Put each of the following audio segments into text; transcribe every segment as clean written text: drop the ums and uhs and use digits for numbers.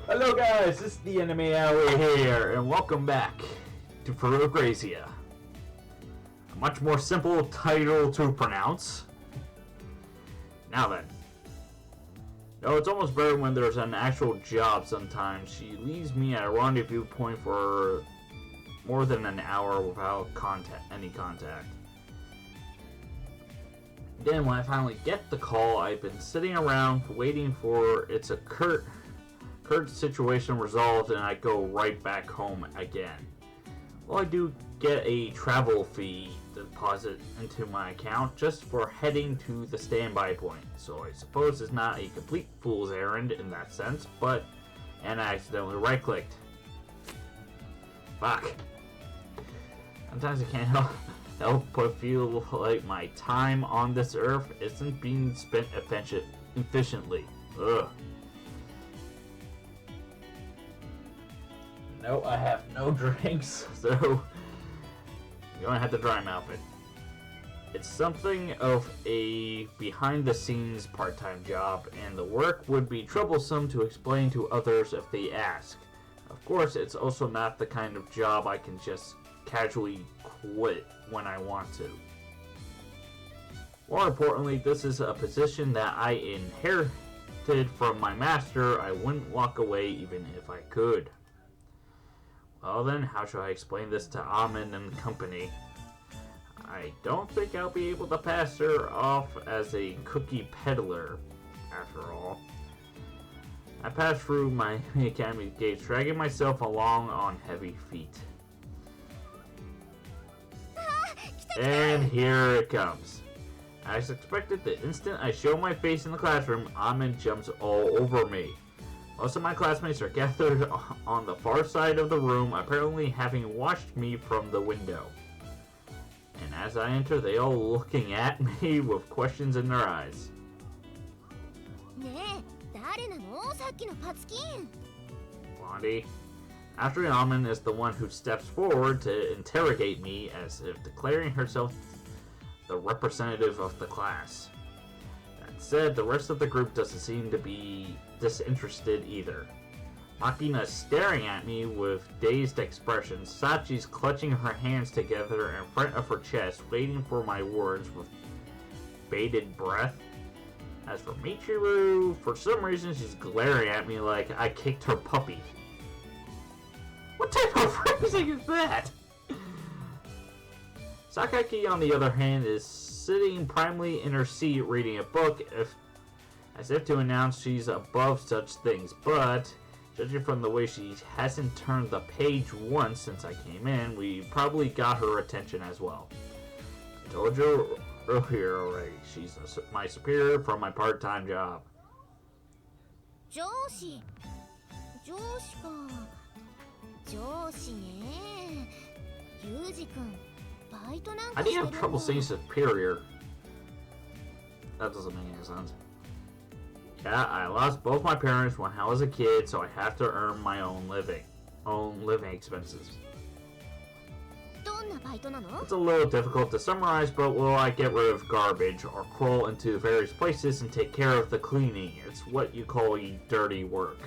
Hello guys, this is the Anime Hour here, and welcome back to Grisaia. A much more simple title to pronounce. Now then. No, it's almost better when there's an actual job sometimes. She leaves me at a rendezvous point for more than an hour without any contact. Then when I finally get the call, I've been sitting around waiting for it's a current situation resolved, and I go right back home again. Well, I do get a travel fee deposit into my account just for heading to the standby point, so I suppose it's not a complete fool's errand in that sense, and I accidentally right-clicked. Fuck. Sometimes I can't help but feel like my time on this earth isn't being spent efficiently. Ugh. No, I have no drinks, so you're gonna have to dry mouth it. It's something of a behind-the-scenes part-time job, and the work would be troublesome to explain to others if they ask. Of course, it's also not the kind of job I can just casually quit when I want to. More importantly, this is a position that I inherited from my master. I wouldn't walk away even if I could. Well then, how shall I explain this to Amin and company? I don't think I'll be able to pass her off as a cookie peddler, after all. I pass through my academy gates, dragging myself along on heavy feet. And here it comes. As expected, the instant I show my face in the classroom, Amin jumps all over me. Most of my classmates are gathered on the far side of the room, apparently having watched me from the window. And as I enter, they all looking at me with questions in their eyes. Blondie. After Amin is the one who steps forward to interrogate me, as if declaring herself the representative of the class. That said, the rest of the group doesn't seem to be disinterested either. Makina's staring at me with dazed expressions. Sachi's clutching her hands together in front of her chest, waiting for my words with bated breath. As for Michiru, for some reason she's glaring at me like I kicked her puppy. What type of phrasing is that? Sakaki, on the other hand, is sitting primly in her seat reading a book, as if to announce she's above such things, but judging from the way she hasn't turned the page once since I came in, we probably got her attention as well. I told you earlier already, she's my superior from my part-time job. I didn't have trouble saying superior. That doesn't make any sense. Yeah, I lost both my parents when I was a kid, so I have to earn my own living expenses. It's a little difficult to summarize, but will I get rid of garbage or crawl into various places and take care of the cleaning? It's what you call dirty work.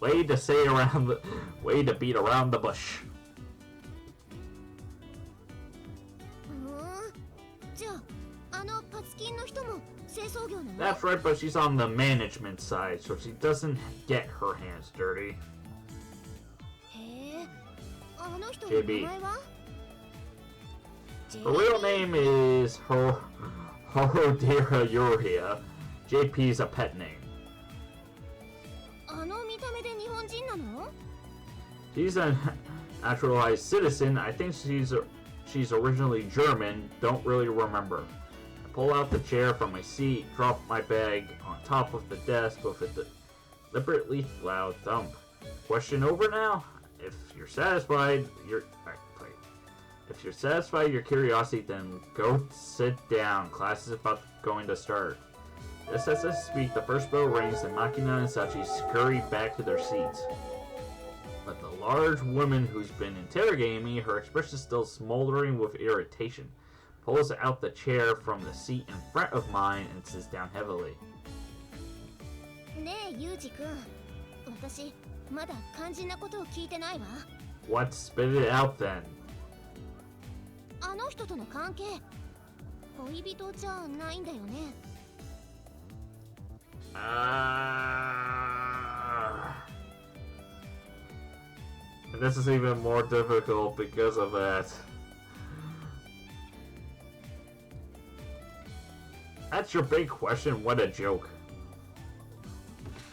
Way to beat around the bush. That's right, but she's on the management side, so she doesn't get her hands dirty. JB. Her real name is Horodira Yuria. JP's a pet name. She's a naturalized citizen. I think she's originally German. Don't really remember. I pull out the chair from my seat, drop my bag on top of the desk with a deliberately loud thump. Question over now? If you're satisfied your curiosity, then go sit down. Class is going to start. Just as I speak, the first bell rings and Makina and Sachi scurry back to their seats. But the large woman who's been interrogating me, her expression still smoldering with irritation, pulls out the chair from the seat in front of mine and sits down heavily. 私まだ肝心なことを聞いてないわ。 What? Spit it out then. あの人との関係、恋人じゃないんだよね。And this is even more difficult because of that. That's your big question. What a joke.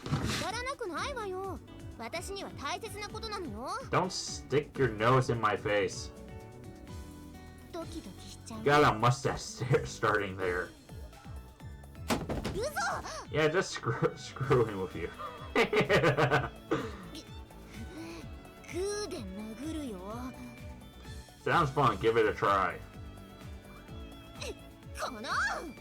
くだらなくないわよ。私には大切なことなのよ。 Don't stick your nose in my face. ドキドキしちゃう。 You got a mustache starting there. 嘘。 Yeah, just screwing with you. グーで殴るよ。 Sounds fun. Give it a try. この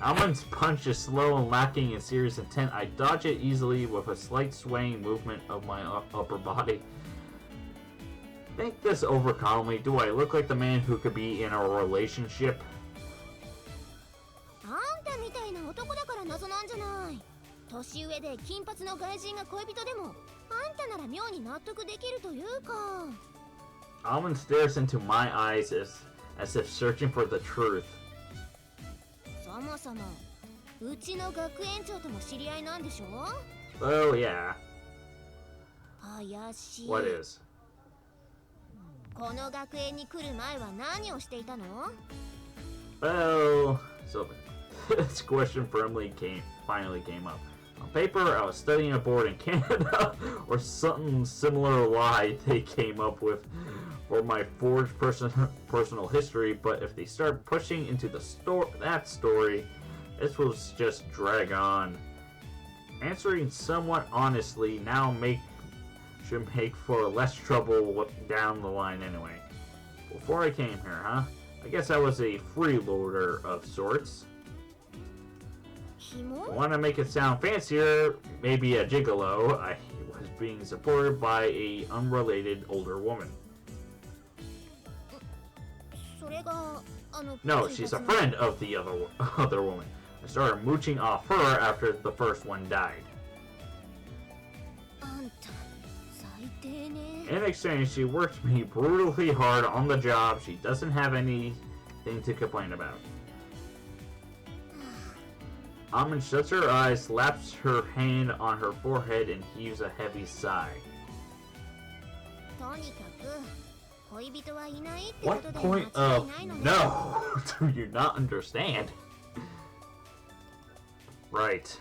Almond's punch is slow and lacking in serious intent. I dodge it easily with a slight swaying movement of my upper body. Think this over calmly. Do I look like the man who could be in a relationship? あんたみたいな男だから謎なんじゃない。年上で金髪の外人が恋人でも、あんたなら妙に納得できるというか。 Almond stares into my eyes as if searching for the truth. そもそもうちの学園長とも知り合いなんでしょ。 Oh yeah. 怪しい。 What is? この学園に来る前は何をしていたの？ Well, so this question finally came up. On paper, I was studying abroad in Canada, or something similar lie they came up with for my forged personal history. But if they start pushing into that story, this will just drag on. Answering somewhat honestly now should make for less trouble down the line anyway. Before I came here, huh? I guess I was a freeloader of sorts. Want to make it sound fancier, maybe a gigolo. I was being supported by a unrelated older woman. No, she's a friend of the other woman. I started mooching off her after the first one died. In exchange, she worked me brutally hard on the job. She doesn't have anything to complain about. Almond shuts her eyes, slaps her hand on her forehead, and heaves a heavy sigh. What point of no do you not understand? Right.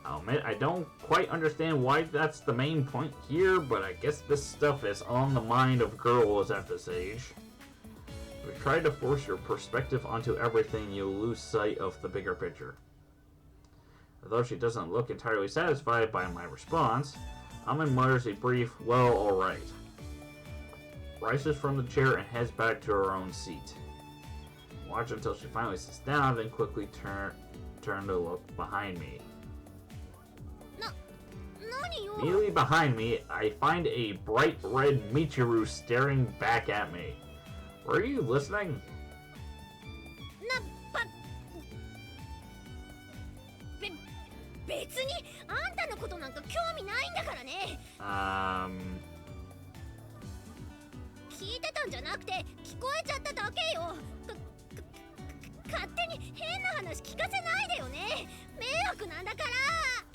I'll admit I don't quite understand why that's the main point here, but I guess this stuff is on the mind of girls at this age. If you try to force your perspective onto everything, you'll lose sight of the bigger picture. Although she doesn't look entirely satisfied by my response, Almond mutters a brief, well, alright. Rises from the chair and heads back to her own seat. Watch until she finally sits down, then quickly turn to look behind me. Immediately behind me, I find a bright red Michiru staring back at me. Were you listening?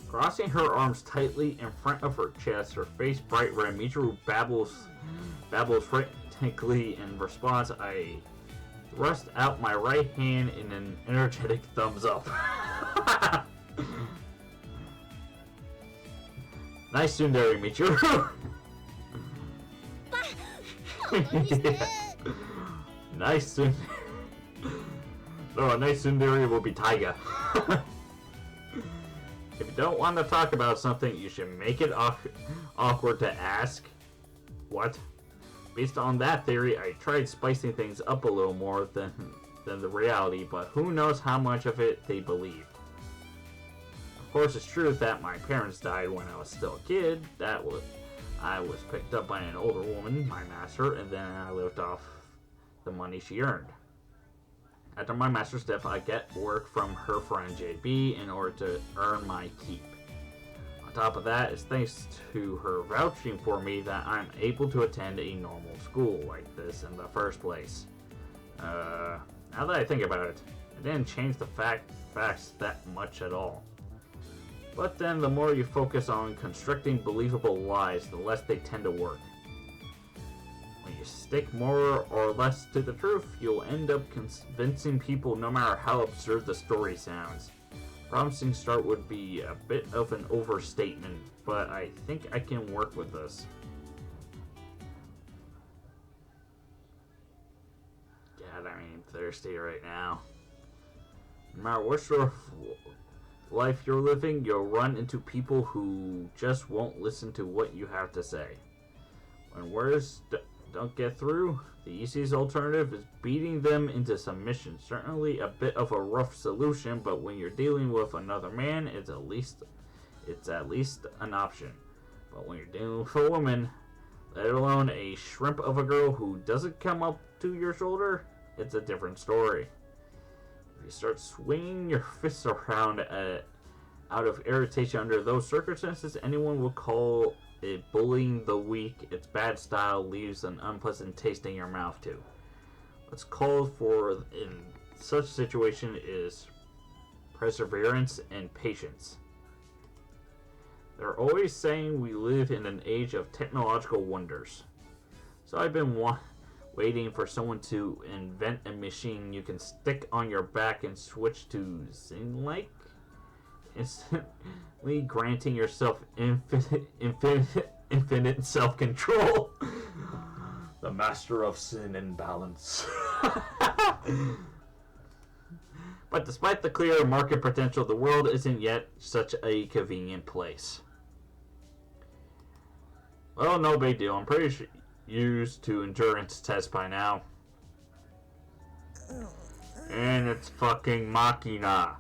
Crossing her arms tightly in front of her chest, her face bright red, Michiru babbles frantically. In response, I thrust out my right hand in an energetic thumbs up. Nice tsundere, Michiru. Nice tsundere. No, a nice tsundere will be Taiga. If you don't want to talk about something, you should make it awkward to ask. What? Based on that theory, I tried spicing things up a little more than the reality, but who knows how much of it they believed. Of course, it's true that my parents died when I was still a kid. I was picked up by an older woman, my master, and then I lived off the money she earned. After my master's death, I get work from her friend JB in order to earn my keep. On top of that, it's thanks to her vouching for me that I'm able to attend a normal school like this in the first place. Now that I think about it, it didn't change the facts that much at all. But then the more you focus on constructing believable lies, the less they tend to work. When you stick more or less to the truth, you'll end up convincing people no matter how absurd the story sounds. Promising start would be a bit of an overstatement, but I think I can work with this. God, I'm thirsty right now. No matter what sort of life you're living, you'll run into people who just won't listen to what you have to say. When words don't get through, the easiest alternative is beating them into submission. Certainly a bit of a rough solution, but when you're dealing with another man, it's at least an option. But when you're dealing with a woman, let alone a shrimp of a girl who doesn't come up to your shoulder, it's a different story. If you start swinging your fists around out of irritation under those circumstances, anyone will call it bullying the weak. Its bad style leaves an unpleasant taste in your mouth too. What's called for in such situation is perseverance and patience. They're always saying we live in an age of technological wonders. So I've been waiting for someone to invent a machine you can stick on your back and switch to Zen-like, instantly granting yourself infinite self-control. The master of sin and balance. But despite the clear market potential, the world isn't yet such a convenient place. Well, no big deal. I'm pretty sure used to endurance tests by now. And it's fucking Machina.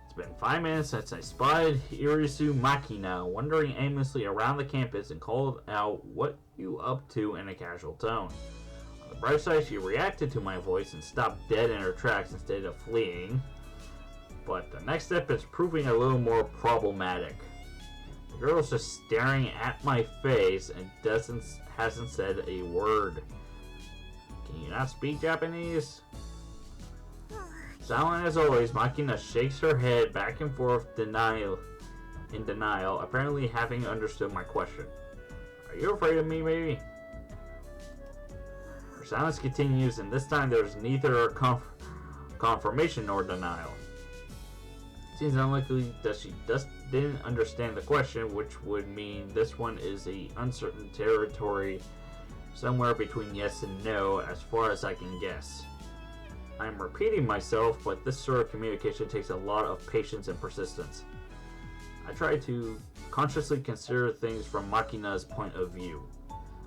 It's been 5 minutes since I spied Irisu Machina wandering aimlessly around the campus and called out, "What you up to?" in a casual tone. On the bright side, she reacted to my voice and stopped dead in her tracks instead of fleeing. But the next step is proving a little more problematic. The girl's just staring at my face and hasn't said a word. Can you not speak Japanese? Silent as always, Makina shakes her head back and forth in denial, apparently having understood my question. Are you afraid of me, maybe? Her silence continues, and this time there's neither confirmation nor denial. It seems unlikely that she didn't understand the question, which would mean this one is a uncertain territory somewhere between yes and no, as far as I can guess. I'm repeating myself, but this sort of communication takes a lot of patience and persistence. I try to consciously consider things from Makina's point of view.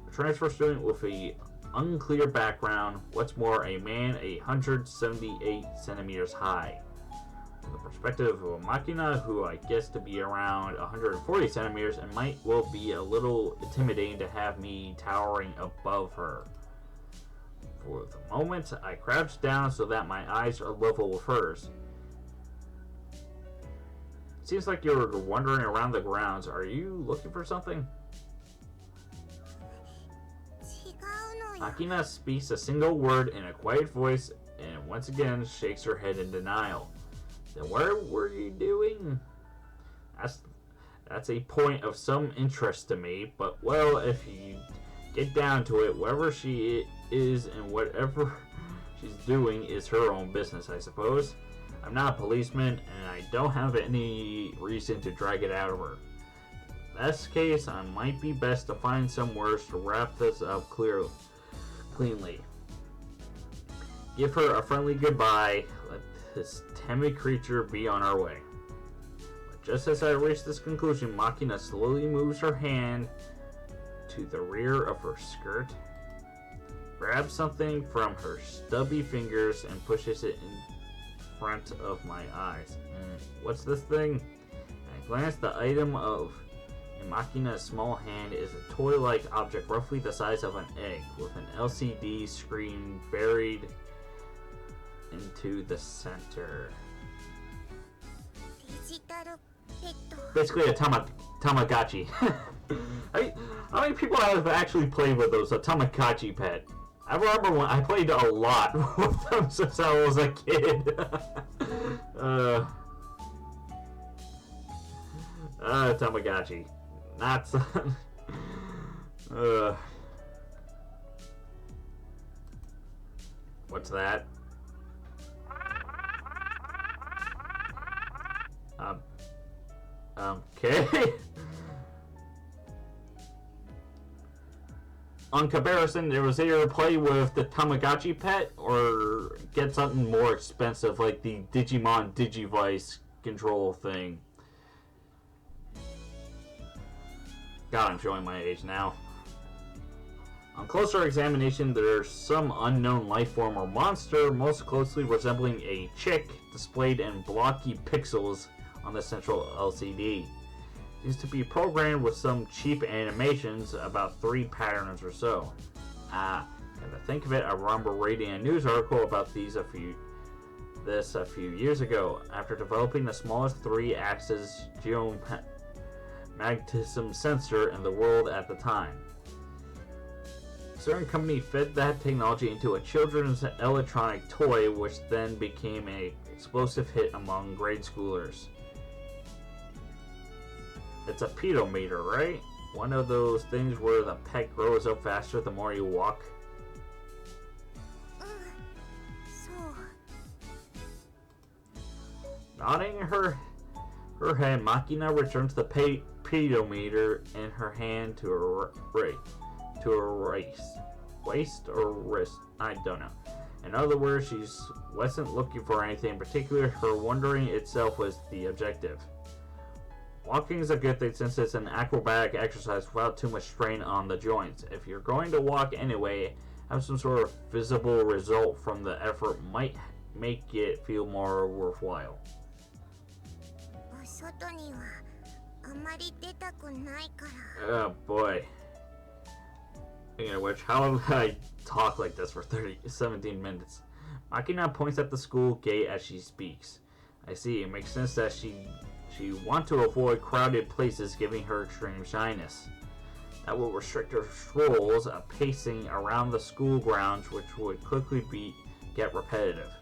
A transfer student with a unclear background, what's more, a man 178 centimeters high. From the perspective of a Machina, who I guess to be around 140 centimeters, and might well be a little intimidating to have me towering above her. For the moment, I crouch down so that my eyes are level with hers. It seems like you're wandering around the grounds. Are you looking for something? Machina speaks a single word in a quiet voice and once again shakes her head in denial. Then what were you doing? That's a point of some interest to me, but well, if you get down to it, wherever she is and whatever she's doing is her own business, I suppose. I'm not a policeman, and I don't have any reason to drag it out of her. In this case, I might be best to find some words to wrap this up cleanly. Give her a friendly goodbye. Let this timid creature be on our way. But just as I reach this conclusion, Machina slowly moves her hand to the rear of her skirt, grabs something from her stubby fingers, and pushes it in front of my eyes. What's this thing? At a glance, the item in Machina's small hand is a toy-like object roughly the size of an egg, with an LCD screen buried into the center. Basically a Tamagotchi. How many people have actually played with those, a Tamagotchi pet? I remember when I played a lot with them since I was a kid. Tamagotchi. Not what's that? Okay. On comparison, it was either play with the Tamagotchi pet or get something more expensive like the Digimon Digivice control thing. God, I'm showing my age now. On closer examination, there's some unknown life form or monster most closely resembling a chick displayed in blocky pixels on the central LCD. It seems to be programmed with some cheap animations, about 3 patterns or so. And to think of it, I remember reading a news article about these a few years ago. After developing the smallest 3-axis geomagnetism sensor in the world at the time. A certain company fit that technology into a children's electronic toy, which then became an explosive hit among grade schoolers. It's a pedometer, right? One of those things where the pet grows up faster the more you walk. Nodding her head, Machina returns the pedometer in her hand to her waist or wrist. I don't know. In other words, she wasn't looking for anything in particular. Her wondering itself was the objective. Walking is a good thing since it's an acrobatic exercise without too much strain on the joints. If you're going to walk anyway, have some sort of visible result from the effort might make it feel more worthwhile. Oh boy. Speaking of which, how did I talk like this for 17 minutes? Machina points at the school gate as she speaks. I see, it makes sense that she wants to avoid crowded places, giving her extreme shyness. That will restrict her strolls, pacing around the school grounds, which would quickly get repetitive.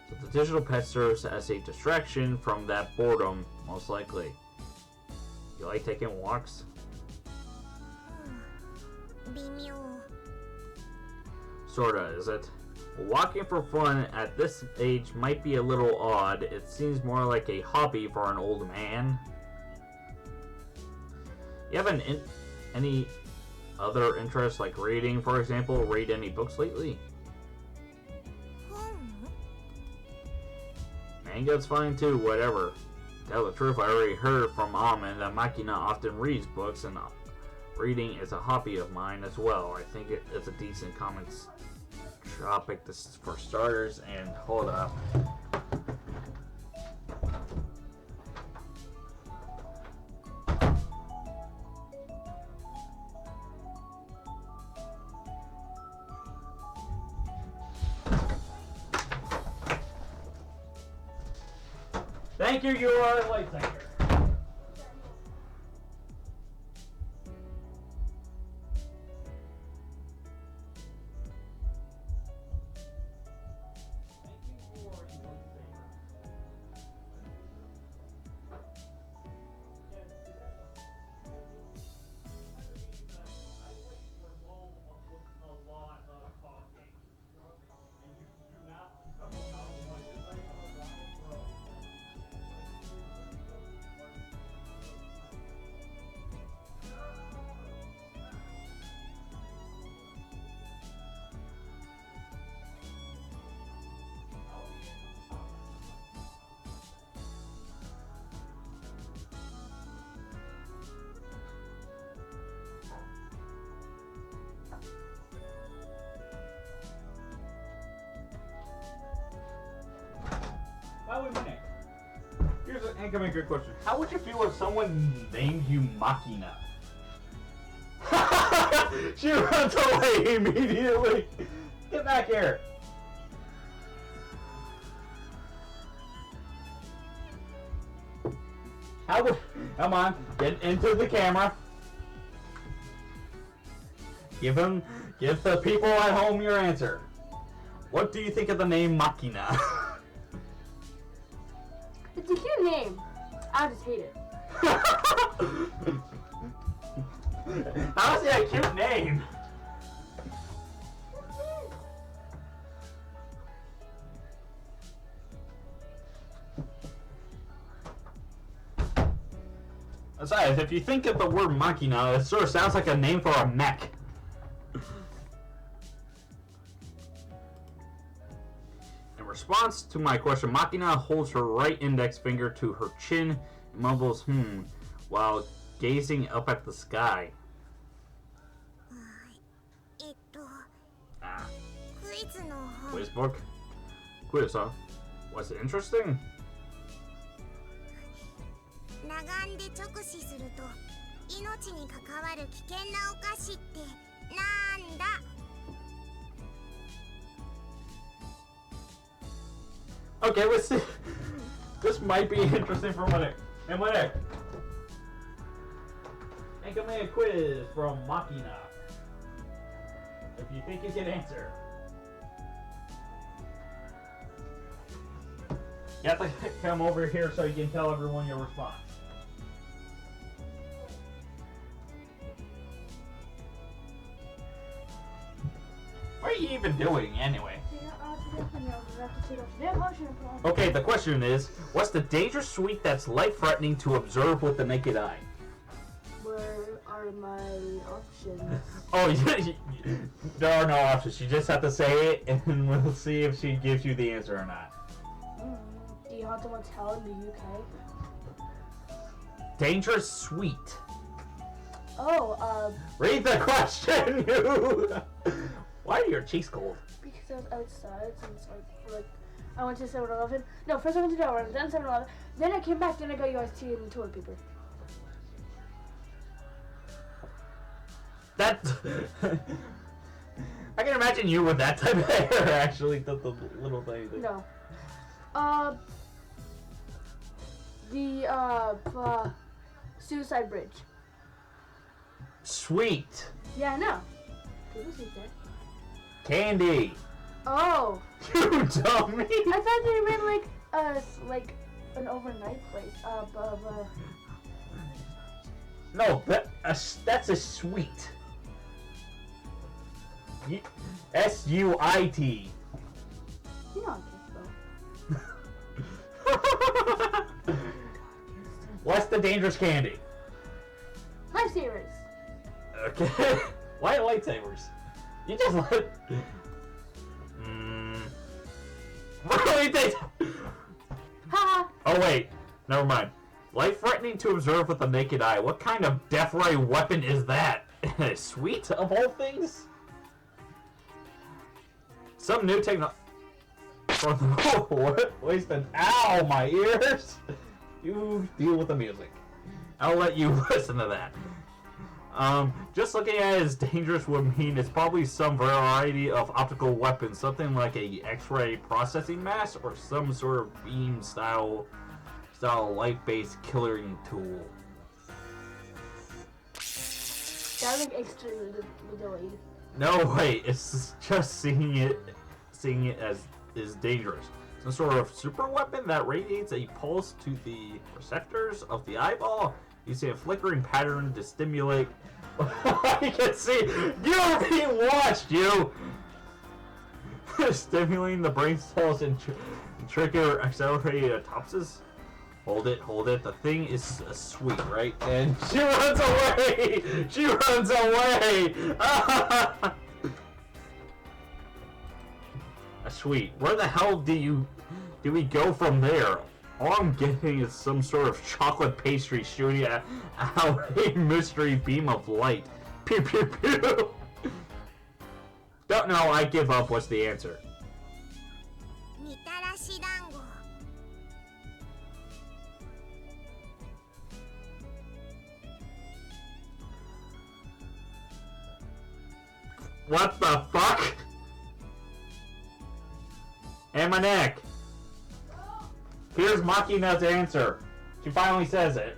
So the digital pet serves as a distraction from that boredom, most likely. You like taking walks? Sorta, is it? Walking for fun at this age might be a little odd. It seems more like a hobby for an old man. You have any other interests like reading, for example? Read any books lately? Manga's fine too, whatever. To tell the truth, I already heard from Almond that Machina often reads books, and reading is a hobby of mine as well. I think it's a decent common topic for starters. And hold up. Thank you, you are a lifesaver. Wait a minute. Here's an incoming good question. How would you feel if someone named you Machina? She runs away immediately. Get back here. How would... Come on, get into the camera. Give the people at home your answer. What do you think of the name Machina? It's a cute name. I just hate it. How is that a cute name? Besides, if you think of the word Machina, it sort of sounds like a name for a mech. In response to my question, Machina holds her right index finger to her chin and mumbles, while gazing up at the sky. Quiz book? Quiz, huh? Was it interesting? 裸眼で直視すると命に関わる危険なお菓子ってなんだ Okay, let's see. This might be interesting for Manek. Hey, Manek. Make me a quiz from Machina. If you think you can answer. You have to come over here so you can tell everyone your response. What are you even doing anyway? Okay, the question is, what's the dangerous sweet that's life-threatening to observe with the naked eye? Where are my options? Oh, there are no options. You just have to say it, and we'll see if she gives you the answer or not. Do you want to tell in the UK? Dangerous sweet. Oh, Read the question, you! Why are your cheeks cold? because I was outside since I went to 7-Eleven. No, first I went to Delaware, then 7-Eleven. Then I came back, then I got you iced tea and toilet paper. That... I can imagine you with that type of hair, actually, the little thing. No. The Suicide Bridge. Sweet. Yeah, I know. People see that. Candy. Oh. You dummy. I thought they meant like an overnight place. No, that's a sweet. S-U-I-T. You know I guess What's the dangerous candy? Lifesavers. Okay. Why lightsabers? You just let... Really? Haha. Oh wait, never mind. Life-threatening to observe with the naked eye. What kind of death ray weapon is that? Sweet, of all things? Some new technology... What? Wasted. Ow, my ears! You deal with the music. I'll let you listen to that. Just looking at it as dangerous would mean it's probably some variety of optical weapons, something like a X-ray processing mask or some sort of beam style light-based killing tool. That was like extremely delayed. No, wait, it's just seeing it as is dangerous. Some sort of super weapon that radiates a pulse to the receptors of the eyeball. You see a flickering pattern to stimulate. You can see you're being watched, you. Stimulating the brain cells and trigger accelerated autopsis. Hold it. The thing is sweet, right? And she runs away. She runs away. A sweet. Where the hell do we go from there? All I'm getting is some sort of chocolate pastry shooting out a mystery beam of light. Pew pew pew. Don't know. I give up. What's the answer? みたらし団子 What the fuck? And my neck. Here's Machina's answer. She finally says it.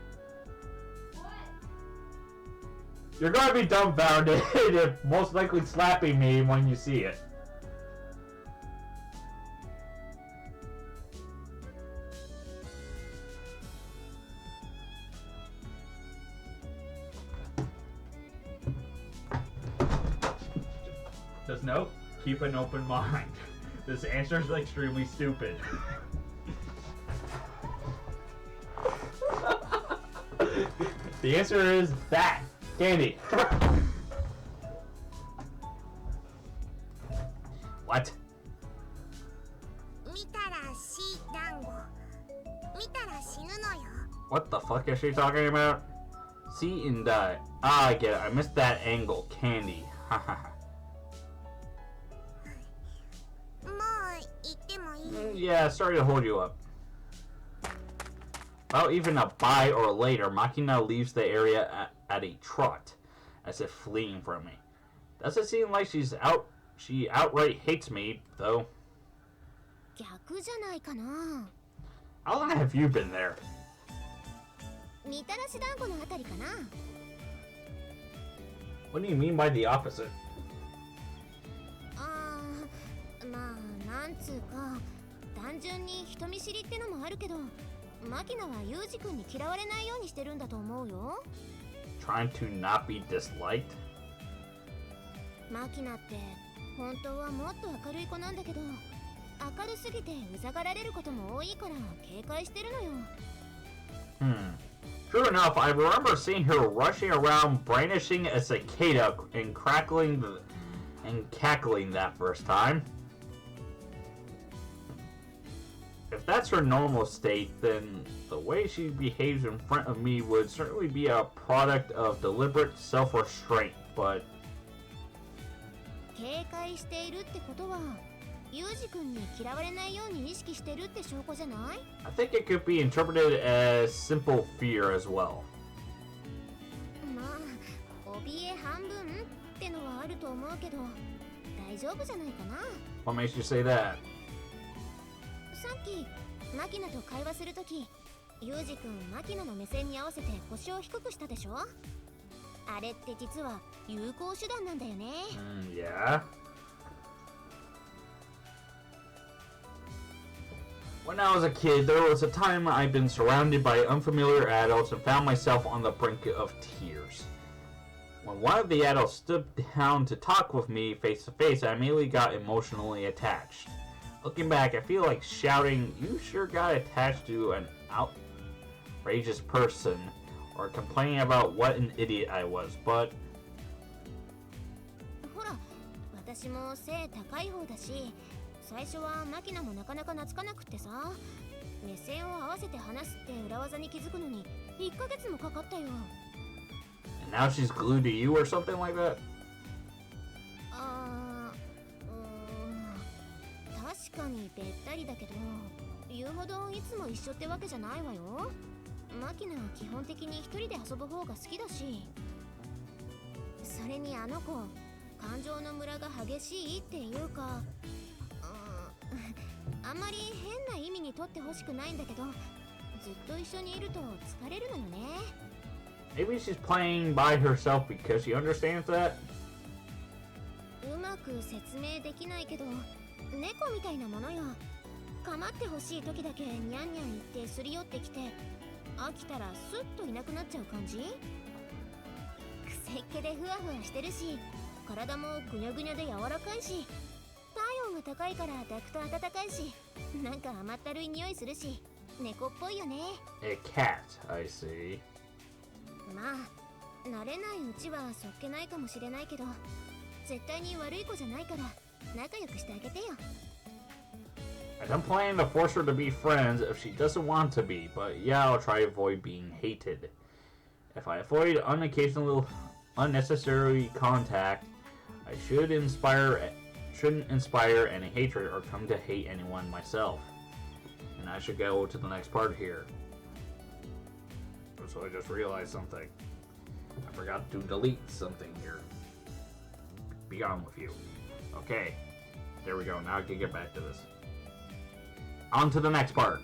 You're gonna be dumbfounded if most likely slapping me when you see it. Just note, keep an open mind. This answer is extremely stupid. The answer is that. Candy. What? What the fuck is she talking about? See and die. Ah, I get it. I missed that angle. Candy. Haha. Yeah, sorry to hold you up. Well, even a bye or later, Makina leaves the area at a trot, as if fleeing from me. Doesn't seem like she outright hates me, though. How long have you been there? What do you mean by the opposite? なんつうか単純に人見知りってのもあるけどマキナはユージ君に嫌われないようにしてるんだと思うよ Trying to not be disliked? マキナって本当はもっと明るい子なんだけど明るすぎてうざがられることも多いから警戒してるのよ True enough, I remember seeing her rushing around brandishing a cicada and cackling that first time. If that's her normal state, then the way she behaves in front of me would certainly be a product of deliberate self-restraint, but... 警戒しているってことは、ユージ君に嫌われないように意識してるって証拠じゃない? I think it could be interpreted as simple fear as well. まあ、怯え半分ってのはあると思うけど、大丈夫じゃないかな? What makes you say that? さっきマキナと会話するときユージ君マキナの目線に合わせて腰を低くしたでしょあれって実は有効手段なんだよね Yeah. When I was a kid, there was a time I'd been surrounded by unfamiliar adults and found myself on the brink of tears. When one of the adults stood down to talk with me face to face, I immediately got emotionally attached. Looking back, I feel like shouting, "You sure got attached to an outrageous person," or complaining about what an idiot I was, but... ほら、私も背高い方だし、最初はマキナもなかなか懐かなくってさ、目線を合わせて話すって裏技に気づくのに1ヶ月もかかったよ。And now she's glued to you or something like that? 確かにべったりだけど言うほどいつも一緒ってわけじゃないわよマキナは基本的に一人で遊ぶ方が好きだしそれにあの子感情のムラが激しいっていうかあんまり変な意味にとってほしくないんだけどずっと一緒にいると疲れるのよね Maybe she's playing by herself because she understands that? うまく説明できないけど猫みたいなものよ構ってほしい時だけニャンニャン言ってすり寄ってきて飽きたらスッといなくなっちゃう感じくせっ気でふわふわしてるし体もぐにゃぐにゃで柔らかいし体温が高いから抱くと暖かいしなんか甘ったるい匂いするし猫っぽいよね A cat, I see. まあ慣れないうちはそっけないかもしれないけど絶対に悪い子じゃないから仲良くしてあげてよ I'm planning to force her to be friends if she doesn't want to be, but yeah, I'll try to avoid being hated. If I avoid unnecessary contact, I shouldn't inspire any hatred or come to hate anyone myself. And I should go to the next part here. So I just realized something. I forgot to delete something here. Be gone with you. Okay, there we go. Now I can get back to this. On to the next part.